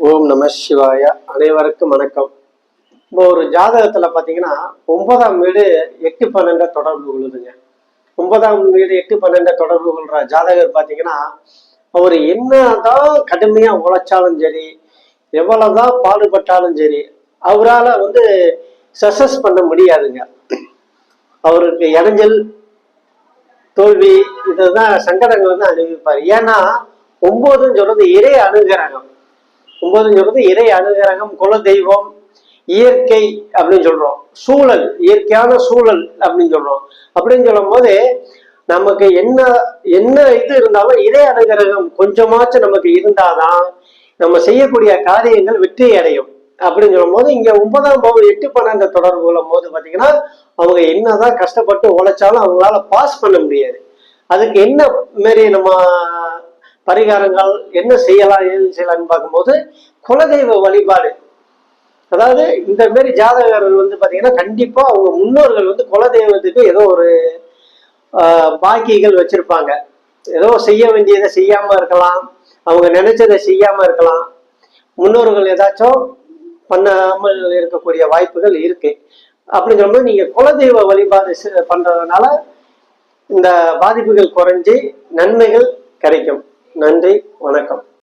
ஓம் நம சிவாய. அனைவருக்கும் வணக்கம். இப்போ ஒரு ஜாதகத்துல பாத்தீங்கன்னா 9ஆம் வீடு 8-12 தொடர்பு கொள்ளுதுங்க. 9ஆம் வீடு 8-12 தொடர்பு கொள்ற ஜாதகர் பாத்தீங்கன்னா அவர் என்னதான் கடுமையா உழைச்சாலும் சரி, எவ்வளவுதான் பாடுபட்டாலும் சரி, அவரால் சக்சஸ் பண்ண முடியாதுங்க. அவருக்கு இடைஞ்சல், தோல்வி, இதுதான் சங்கடங்கள் தான் அனுபவிப்பார். ஏன்னா 9ன்னு சொல்றது இறை அனுகிரகம். 9ன்னு சொல்றது இறை அனுகிரகம், குல தெய்வம், இயற்கை அப்படின்னு சொல்றோம். சூழல், இயற்கையான சூழல் அப்படின்னு சொல்றோம். அப்படின்னு சொல்லும் போது நமக்கு என்ன என்ன இது இருந்தாலும் இறை அனுகிரகம் கொஞ்சமாச்சும் நமக்கு இருந்தாதான் நம்ம செய்யக்கூடிய காரியங்கள் வெற்றி அடையும். அப்படின்னு சொல்லும் போது இங்க 9ஆம் பாவம் 8-12 தொடர்பு கொள்ளும் போது பாத்தீங்கன்னா அவங்க என்னதான் கஷ்டப்பட்டு உழைச்சாலும் அவங்களால பாஸ் பண்ண முடியாது. அதுக்கு என்ன மாரி நம்ம பரிகாரங்கள் என்ன செய்யலாம், ஏது செய்யலாம்னு பார்க்கும்போது குலதெய்வ வழிபாடு. அதாவது இந்த மாரி ஜாதகர்கள் பாத்தீங்கன்னா கண்டிப்பா அவங்க முன்னோர்கள் குலதெய்வத்துக்கு ஏதோ ஒரு பாக்கியங்கள் வச்சிருப்பாங்க. ஏதோ செய்ய வேண்டியதை செய்யாம இருக்கலாம், அவங்க நினைச்சதை செய்யாம இருக்கலாம், முன்னோர்கள் ஏதாச்சும் பண்ணாமல் இருக்கக்கூடிய வாய்ப்புகள் இருக்கு. அப்படின்னு சொல்லும்போது நீங்க குலதெய்வ வழிபாடு பண்றதுனால இந்த பாதிப்புகள் குறைஞ்சி நன்மைகள் கிடைக்கும். நன்றி, வணக்கம்.